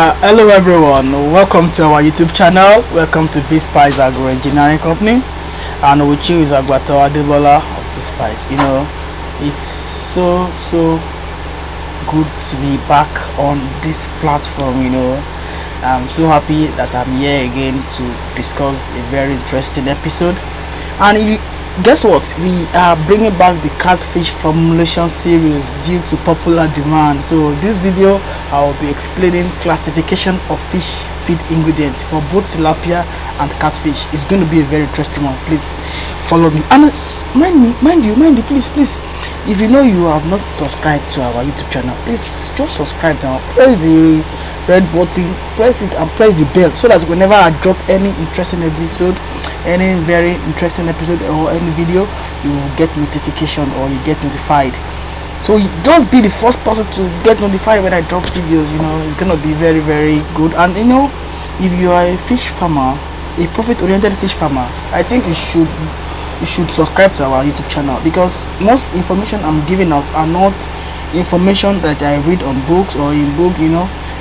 Hello everyone, welcome to our YouTube channel. Welcome to Ep.5 Agro-engineering company, and with you is Agbato Adebola of Ep.5. It's so good to be back on this platform. I'm so happy that I'm here again to discuss a very interesting episode. And guess what, we are bringing back the Catfish formulation series due to popular demand. So this video I will be explaining classification of fish feed ingredients for both tilapia and catfish. It's going to be a very interesting one. Please follow me, and mind you, please, if you know you have not subscribed to our YouTube channel, please just subscribe now. Press the red button, press it, and press the bell, so that whenever I drop any interesting episode, any very interesting episode or any video, you will get notification, or you get notified. So you just be the first person to get notified when I drop videos. It's gonna be very good. And if you are a fish farmer, a profit-oriented fish farmer, I think you should subscribe to our YouTube channel, because most information I'm giving out are not information that I read on books or in book.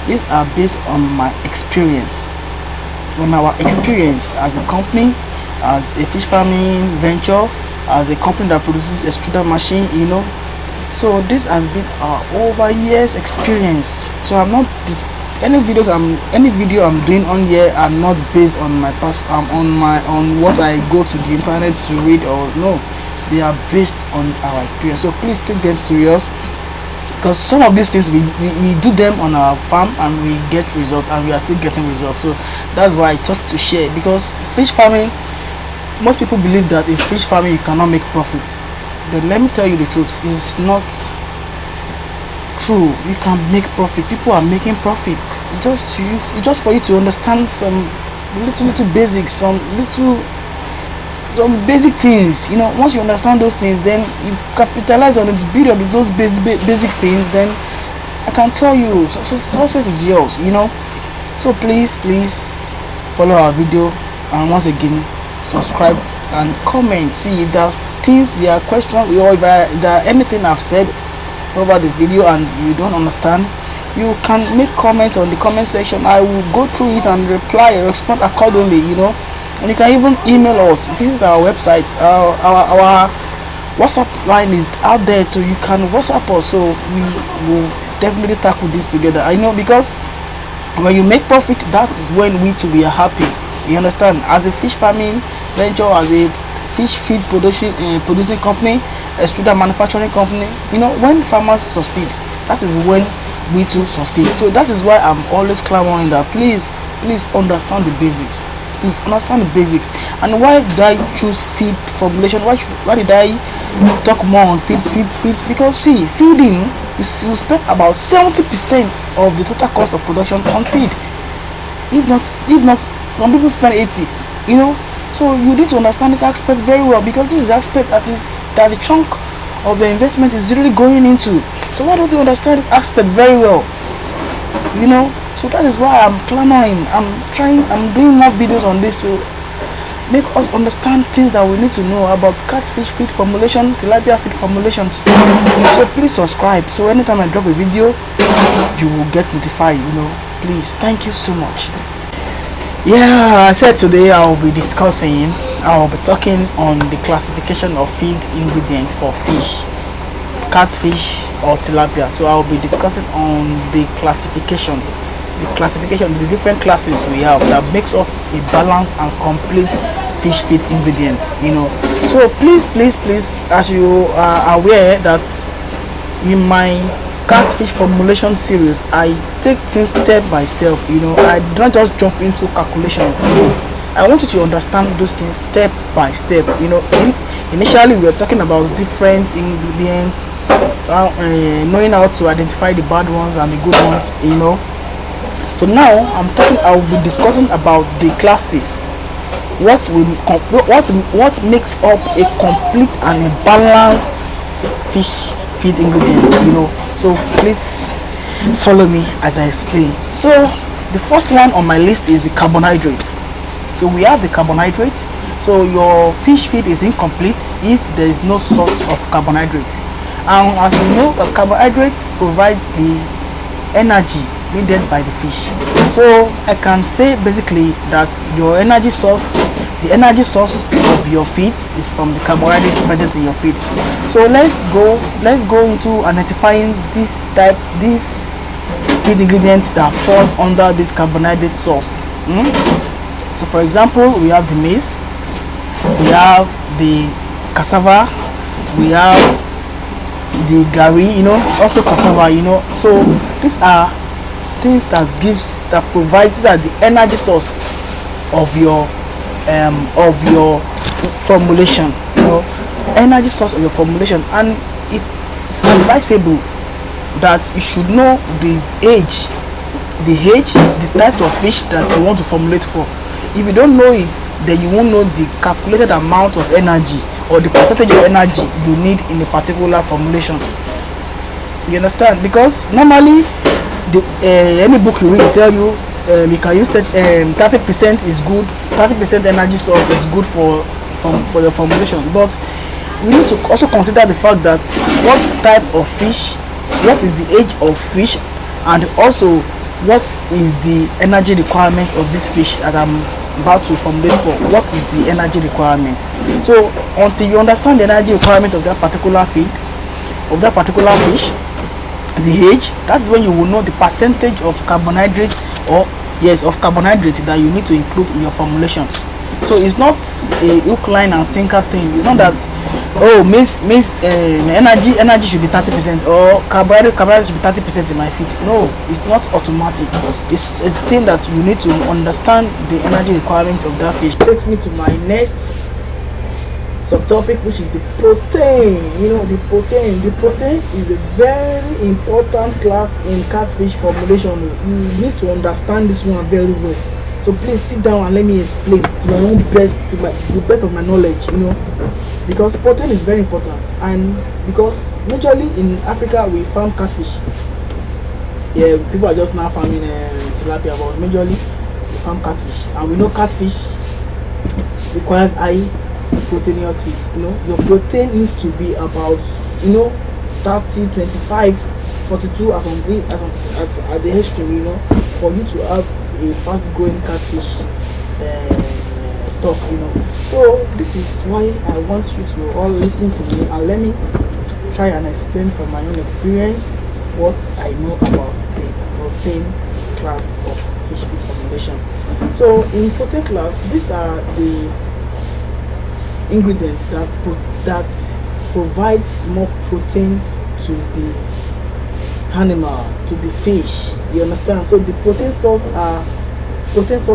These are based on my experience, on our experience as a company, as a fish farming venture, as a company that produces extruder machine. So this has been our over years experience. So I'm not any video I'm doing on here are not based on my past, on what I go to the internet to read, or no, they are based on our experience. So please take them serious, because some of these things we do them on our farm and we get results, and we are still getting results. So that's why I thought to share, because fish farming, most people believe that in fish farming you cannot make profit. Then let me tell you the truth, it's not true. You can make profit. People are making profit. Just for you to understand some little basics, some basic things. Once you understand those things, then you capitalize on it, build on those basic things, then I can tell you success is yours. So please follow our video, and once again subscribe and comment. See if there's things, there are questions, or if there are anything I've said over the video and you don't understand, you can make comments on the comment section. I will go through it and respond accordingly. And you can even email us, visit our website. Our WhatsApp line is out there, so you can WhatsApp us. So we will definitely tackle this together. I know, because when you make profit, that is when we too be happy. You understand? As a fish farming venture, as a fish feed producing company, extruder manufacturing company, when farmers succeed, that is when we too succeed. So that is why I'm always clamoring that please understand the basics. Please understand the basics. And why did I choose feed formulation? Why did I talk more on feeds? Because see, feeding, you spend about 70% of the total cost of production on feed. If not, some people spend 80s. So you need to understand this aspect very well, because this is the aspect that the chunk of your investment is really going into. So why don't you understand this aspect very well? So that is why I'm clamoring. I'm doing more videos on this to make us understand things that we need to know about catfish feed formulation, tilapia feed formulations. So please subscribe, so anytime I drop a video, you will get notified. Please, thank you so much. I said today I will be talking on the classification of feed ingredients for fish, catfish or tilapia. So I will be discussing on the classification, the different classes we have that makes up a balanced and complete fish feed ingredient. So please, as you are aware that in my catfish formulation series, I take things step by step. I do not just jump into calculations. I want you to understand those things step by step. Initially we are talking about different ingredients, knowing how to identify the bad ones and the good ones. So now I will be discussing about the classes. What makes up a complete and a balanced fish feed ingredient. So please follow me as I explain. So the first one on my list is the carbohydrates. So we have the carbohydrate. So your fish feed is incomplete if there is no source of carbohydrate. And as we know, that carbohydrates provides the energy needed by the fish. So I can say basically that your energy source, the energy source of your feed is from the carbohydrate present in your feed. So let's go into identifying this feed ingredients that falls under this carbohydrate source. So for example, we have the maize, we have the cassava, we have the gari, also cassava, so these are things that provides, these are the energy source of your formulation, energy source of your formulation. And it's advisable that you should know the type of fish that you want to formulate for. If you don't know it, then you won't know the calculated amount of energy or the percentage of energy you need in a particular formulation. You understand? Because normally any book you read will tell you you can use 30% is good, 30% energy source is good for your formulation. But we need to also consider the fact that what type of fish, what is the age of fish, and also what is the energy requirement of this fish that I'm about to formulate for. What is the energy requirement? So until you understand the energy requirement of that particular feed, of that particular fish, the age, that's when you will know the percentage of carbohydrates of carbohydrate that you need to include in your formulation. So it's not a hook, line and sinker thing. It's not that energy should be 30% or carbohydrate should be 30% in my feed. No, it's not automatic. It's a thing that you need to understand the energy requirement of that fish. Takes me to my next subtopic, which is the protein. The protein is a very important class in catfish formulation. You need to understand this one very well. So please sit down and let me explain to my own best, the best of my knowledge, because protein is very important. And because majorly in Africa we farm catfish. Yeah, people are just now farming tilapia, but majorly we farm catfish, and we know catfish requires high proteinous feed. Your protein needs to be about 30, 25, 42 at the extreme, for you to have a fast growing catfish stock. So this is why I want you to all listen to me and let me try and explain from my own experience what I know about the protein class of fish feed formulation. So in protein class, these are the ingredients that provides more protein to the animal, to the fish. You understand? So the protein source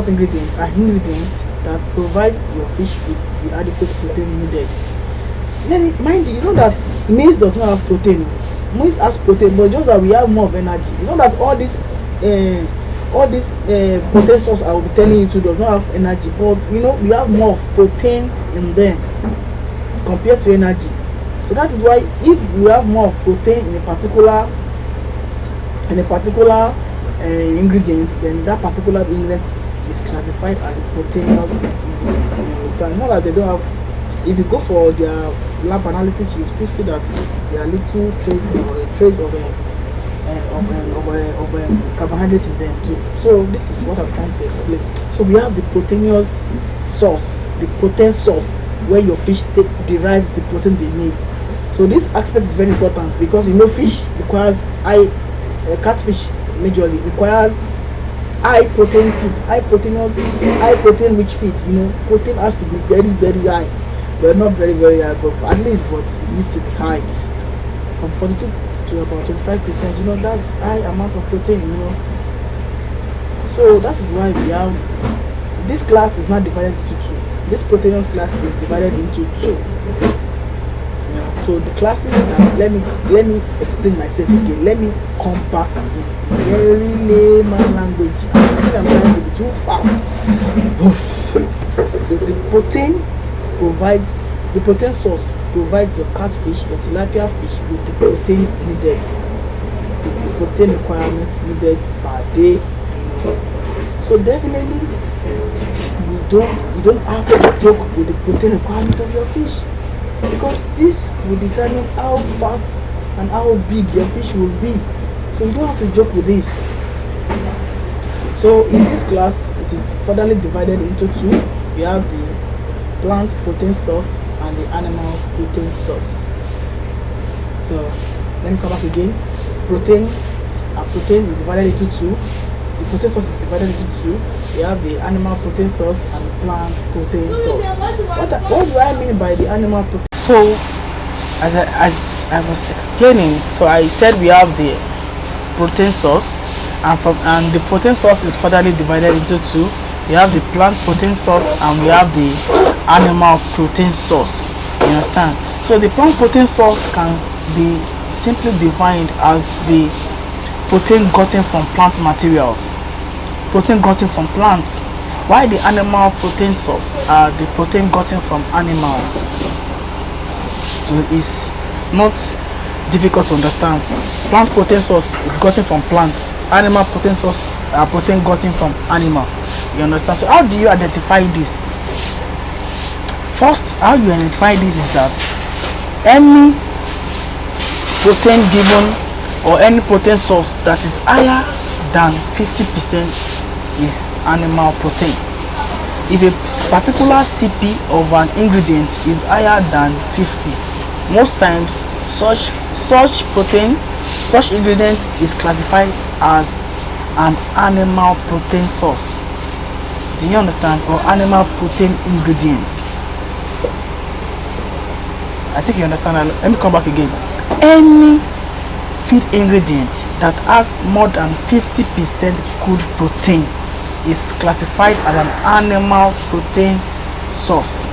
ingredients are ingredients that provides your fish with the adequate protein needed. Then mind you, it's not that maize does not have protein. Maize has protein, but just that we have more of energy. It's not that all this protein source I will be telling you to does not have energy, but we have more of protein in them compared to energy. So that is why if we have more of protein in a particular ingredient, then that particular ingredient is classified as a proteinous ingredient. You understand? Not that they don't have. If you go for their lab analysis, you still see that there are little trace of carbohydrate in them too. So this is what I'm trying to explain. So we have the proteinous source, the protein source, where your fish derive the protein they need. So this aspect is very important, because fish requires catfish majorly requires high protein feed, high protein rich feed. Protein has to be very, very high. Well, not very, very high, but at least, but it needs to be high, from 42 to about 25%. That's high amount of protein. So that is why we have this class is not divided into two. This proteinous class is divided into two. So the classes that let me explain myself again. Let me come back in very layman language. I think I'm trying to be too fast. So the protein source provides your catfish, your tilapia fish with the protein needed, with the protein requirements needed per day. So definitely you don't have to joke with the protein requirement of your fish, because this will determine how fast and how big your fish will be. So you don't have to joke with this. So in this class, it is further divided into two. We have the plant protein source and the animal protein source. So let me come back again. Protein is divided into two. The protein source is divided into two. We have the animal protein source and the plant protein source. What do I mean by the animal protein? So as I was explaining, so I said we have the protein source, and the protein source is further divided into two. We have the plant protein source and we have the animal protein source. You understand? So the plant protein source can be simply defined as the protein gotten from plant materials, protein gotten from plants, while the animal protein source are the protein gotten from animals. So it's not difficult to understand. Plant protein source is gotten from plants, animal protein source are protein gotten from animal. You understand? So how do you identify this? First, how you identify this is that any protein given or any protein source that is higher than 50% is animal protein. If a particular CP of an ingredient is higher than 50, most times such ingredient is classified as an animal protein source. Do you understand? Or animal protein ingredient. I think you understand. Let me come back again. Any feed ingredient that has more than 50% crude protein is classified as an animal protein source.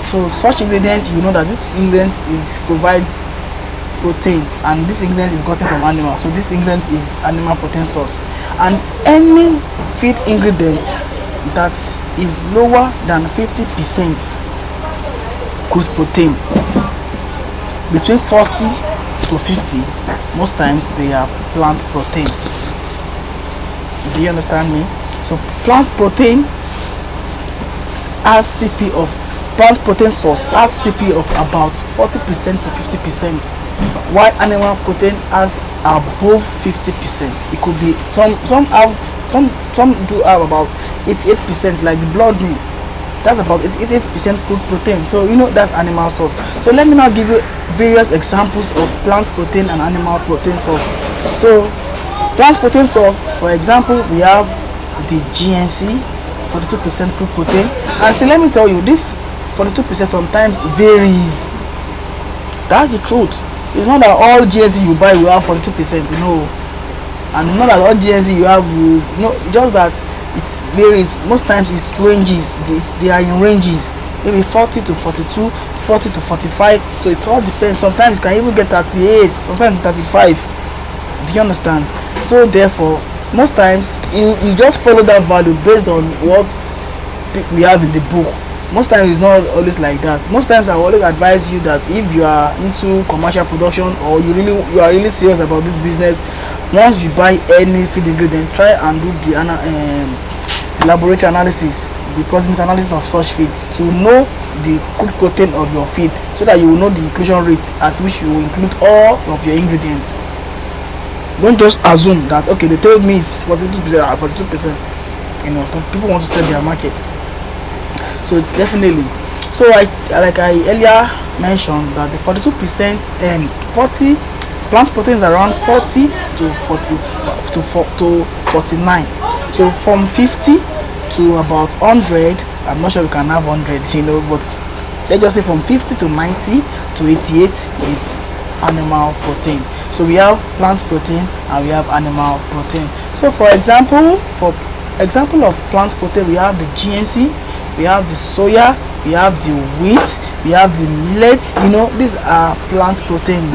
So such ingredient, you know that this ingredient provides protein, and this ingredient is gotten from animal, so this ingredient is animal protein source. And any feed ingredient that is lower than 50% crude protein, between 40 to 50, most times they are plant protein. Do you understand me? So plant protein has CP of plant protein source has CP of about 40% to 50%, while animal protein has above 50%. It could be some do have about 88%, like the blood meal. That's about 88% crude protein. So you know that's animal source. So let me now give you various examples of plant protein and animal protein source. So plant protein source, for example, we have the GNC, 42% crude protein. And see, let me tell you, this 42% sometimes varies. That's the truth. It's not that all GNC you buy will have 42%, you know, and not that all GNC you have will, just that it varies. Most times it's ranges. They are in ranges, maybe 40 to 42, 40 to 45. So it all depends. Sometimes you can even get 38, sometimes 35. Do you understand? So therefore, most times you just follow that value based on what we have in the book. Most times it's not always like that. Most times I always advise you that if you are into commercial production, or you are really serious about this business, once you buy any feed ingredient, try and do the laboratory analysis, the proximity analysis of such feeds, to know the crude protein of your feed, so that you will know the inclusion rate at which you will include all of your ingredients. Don't just assume that, okay, they told me it's 42%, 42%. You know, some people want to sell their market. So definitely, so like I earlier mentioned, that the 42% and 40 plant protein is around 40 to 49. So from 50 to about 100, I'm not sure we can have 100, but let's just say from 50 to 90 to 88, it's animal protein. So we have plant protein and we have animal protein. So for example of plant protein, we have the GNC, we have the soya, we have the wheat, we have the millet. These are plant protein.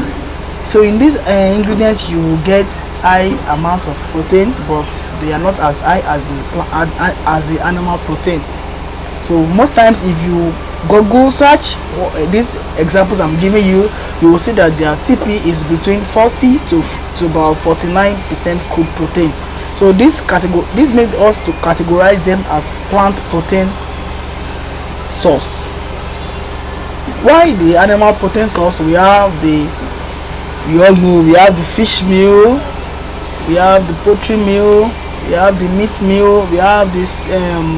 So in these ingredients you will get high amount of protein, but they are not as high as the animal protein. So most times if you Google search these examples I'm giving you, you will see that their CP is between 40 to about 49% crude protein. So this made us to categorize them as plant protein source. Why the animal protein source? We all know we have the fish meal, we have the poultry meal, we have the meat meal, we have this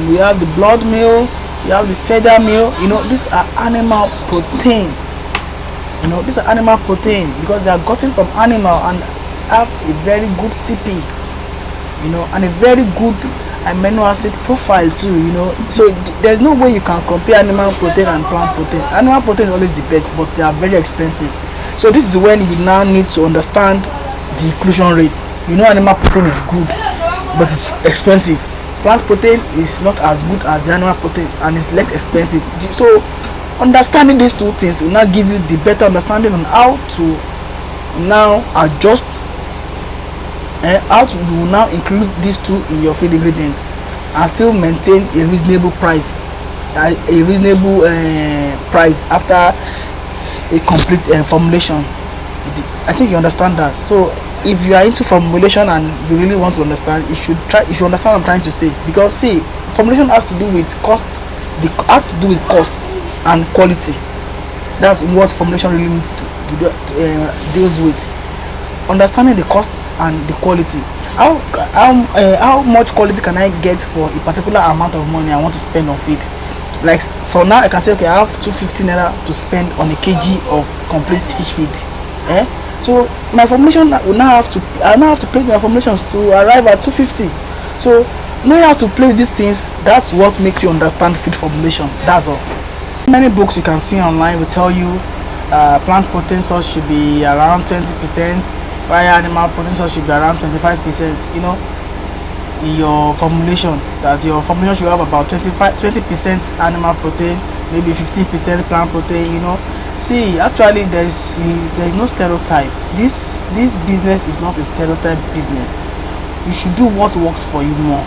we have the blood meal, we have the feather meal. These are animal protein. These are animal protein because they are gotten from animal and have a very good CP, and a very good amino acid profile too. So there's no way you can compare animal protein and plant protein. Animal protein is always the best, but they are very expensive. So this is when you now need to understand the inclusion rate. Animal protein is good, but it's expensive. Plant protein is not as good as the animal protein and it's less expensive. So understanding these two things will now give you the better understanding on how to now adjust and how to you will now include these two in your feed ingredients and still maintain a reasonable price, price after a complete formulation. I think you understand that. So if you are into formulation and you really want to understand, you should understand what I'm trying to say, because see, formulation has to do with costs, costs and quality. That's what formulation really needs to deals with. Understanding the cost and the quality. How much quality can I get for a particular amount of money I want to spend on feed? Like for now, I can say, okay, I have 250 naira to spend on a kg of complete fish feed. So my formulation will now have to place my formulations to arrive at 250. So knowing how to play with these things, that's what makes you understand feed formulation. That's all. Many books you can see online will tell you plant protein source should be around 20%, while animal protein source should be around 25%. In your formulation, that your formulation should have about 20% animal protein, maybe 15% plant protein. See, actually there's no stereotype. This business is not a stereotype business. You should do what works for you more.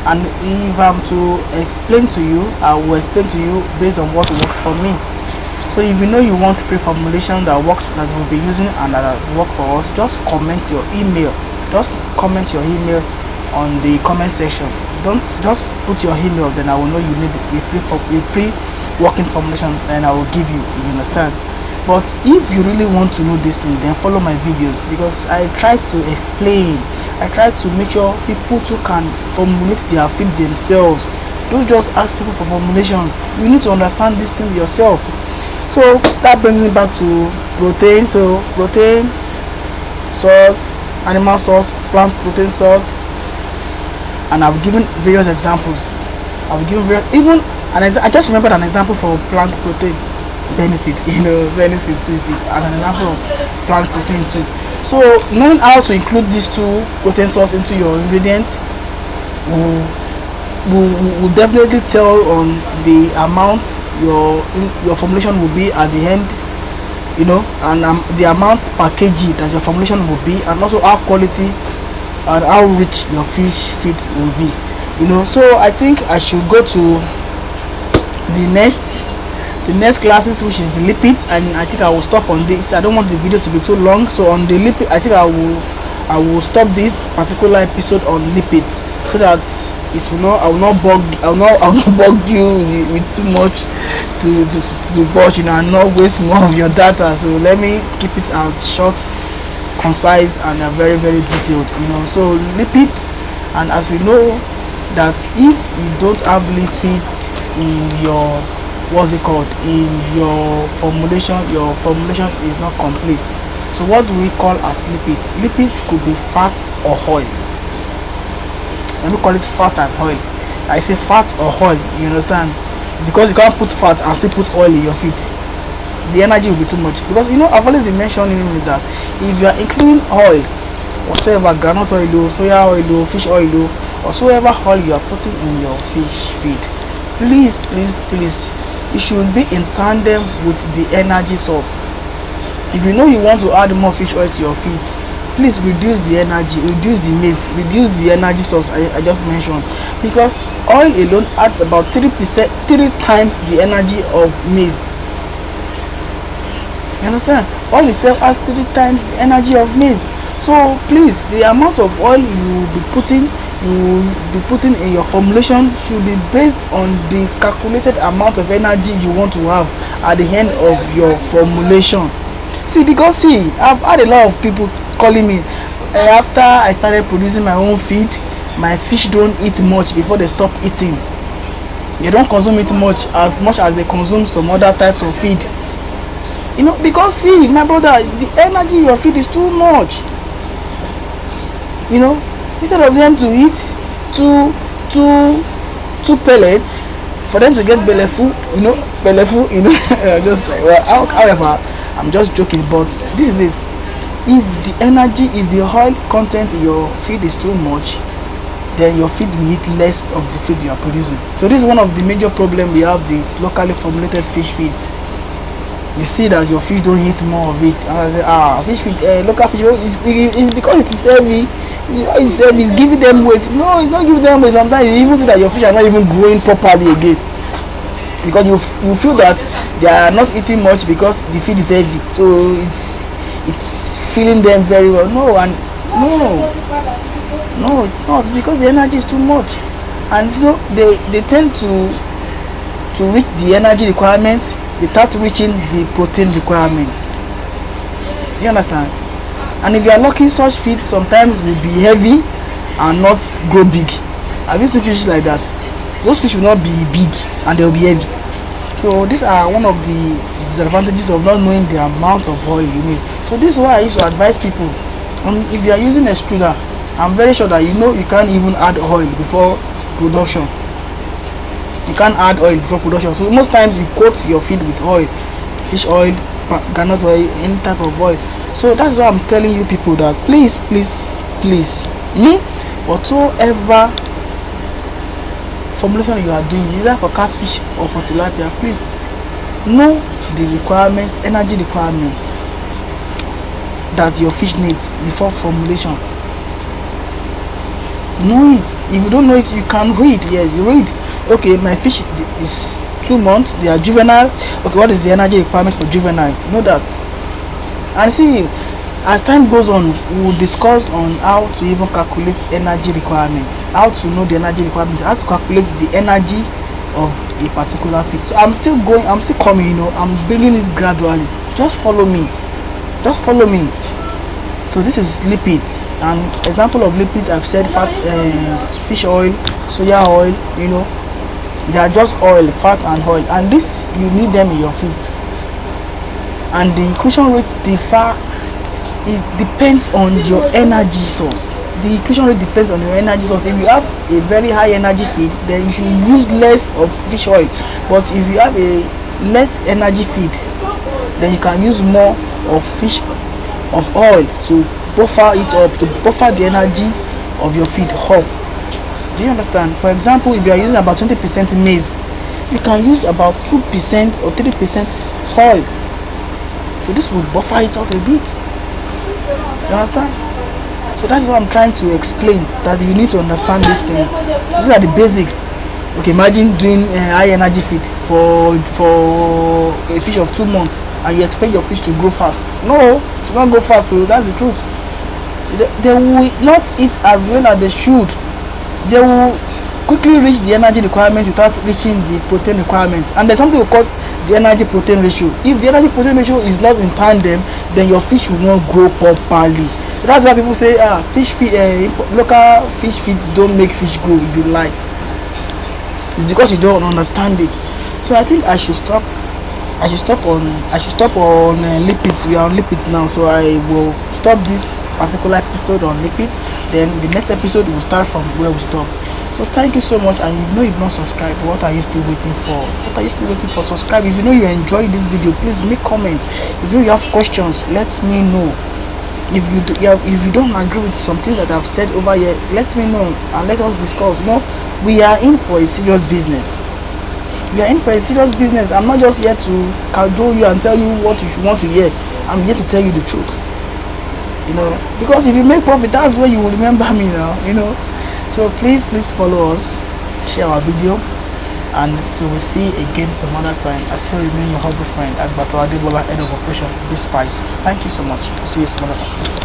And if I'm to explain to you, I will explain to you based on what works for me. So if you want free formulation that works, that we'll be using and that has worked for us, just comment your email. Just comment your email on the comment section. Don't just put your email, then I will know you need a free working formulation, then I will give you. You understand? But if you really want to know this thing, then follow my videos, because I try to explain. I try to make sure people too can formulate their feed themselves. Don't just ask people for formulations. You need to understand these things yourself. So that brings me back to protein. So protein source, animal source, plant protein source, and I've given various examples. I just remembered an example for plant protein. Benefit too, as an example of plant protein too. So knowing how to include these two protein source into your ingredients will definitely tell on the amount your formulation will be at the end, and the amount per kg that your formulation will be, and also how quality and how rich your fish feed will be. So I think I should go to the next classes, which is the lipids, and I think I will stop on this. I don't want the video to be too long, so on the lipid I think I will stop this particular episode on lipids, so that it will not I will not bug you with too much to watch, and not waste more of your data. So let me keep it as short, concise, and very, very detailed. So lipids, and as we know that if you don't have lipid in your in your formulation is not complete. So what do we call as lipids? Lipids could be fat or oil. So we call it fat and oil. I say fat or oil, you understand, because you can't put fat and still put oil in your feed. The energy will be too much, because I've always been mentioning that if you are including oil whatsoever, groundnut oil, soya oil, fish oil, or whatsoever oil you are putting in your fish feed, please, it should be in tandem with the energy source. If you want to add more fish oil to your feed, please reduce the energy, reduce the maize, reduce the energy source I just mentioned, because oil alone adds about 3 times the energy of maize. You understand? Oil itself has 3 times the energy of maize. So please, the amount of oil you will be putting in your formulation should be based on the calculated amount of energy you want to have at the end of your formulation. Because I've had a lot of people calling me, after I started producing my own feed, my fish don't eat much before they stop eating. They don't consume it much as they consume some other types of feed. You know, because see, my brother, the energy in your feed is too much. You know, instead of them to eat two pellets for them to get belly full, just like, well, however, I'm just joking, but this is it. If the oil content in your feed is too much, then your feed will eat less of the feed you are producing. So this is one of the major problems we have with locally formulated fish feeds. You see that your fish don't eat more of it, and I say, fish feed, local fish is because it is heavy. It's heavy, it's giving them weight. No, it's not giving them weight. Sometimes you even see that your fish are not even growing properly again, because you feel that they are not eating much because the feed is heavy, so it's filling them very well. No, it's not, because the energy is too much, and they tend to reach the energy requirements without reaching the protein requirements. You understand? And if you are lucky, such feed sometimes will be heavy and not grow big. Have you seen fish like that? Those fish will not be big and they will be heavy. So these are one of the disadvantages of not knowing the amount of oil you need. So this is why I used to advise people, if you are using a extruder, I'm very sure that you can't even add oil before production. You can't add oil before production. So most times you coat your feed with oil, fish oil, granite oil, any type of oil. So that's why I'm telling you people that please, whatsoever formulation you are doing, either for catfish or for tilapia, please know the energy requirement that your fish needs before formulation. Know it. If you don't know it, you can read. Yes, you read. Okay, my fish is 2 months, they are juvenile. Okay, what is the energy requirement for juvenile? Know that. And see, as time goes on, we will discuss on how to even calculate energy requirements, how to know the energy requirements, how to calculate the energy of a particular feed. So I'm still coming, I'm building it gradually. Just follow me. So this is lipids. An example of lipids, I've said fat, fish oil, soya oil, they are just oil, fat and oil, and this, you need them in your feeds. And the inclusion rates differ. It depends on your energy source. The inclusion rate depends on your energy source. If you have a very high energy feed, then you should use less of fish oil. But if you have a less energy feed, then you can use more of oil to buffer it up, to buffer the energy of your feed up. Do you understand? For example, if you are using about 20% maize, you can use about 2% or 3% oil. So this will buffer it up a bit. You understand? So that's what I'm trying to explain, that you need to understand these things. These are the basics. Okay, imagine doing a high energy feed for a fish of 2 months, and you expect your fish to grow fast. No, to not grow fast. That's the truth. They will not eat as well as they should. They will quickly reach the energy requirement without reaching the protein requirement. And there's something we call the energy protein ratio. If the energy protein ratio is not in tandem, then your fish will not grow properly. That's why people say local fish feeds don't make fish grow. Is a lie. It's because you don't understand it. So I think I should stop on lipids. We are on lipids now, so I will stop this particular episode on lipids. Then the next episode will start from where we stop. So thank you so much. And if you've not subscribed, what are you still waiting for? Subscribe. If you enjoy this video, please make comments. If you have questions, let me know. If you don't agree with some things that I've said over here, let me know and let us discuss. We are in for a serious business. I'm not just here to cajole you and tell you what you should want to hear. I'm here to tell you the truth. Because if you make profit, that's where you will remember me now. So please follow us, share our video, and until we see again some other time, I still remain your humble friend, Agbato Adebola, head of operation, Big Spice. Thank you so much. See you some other time.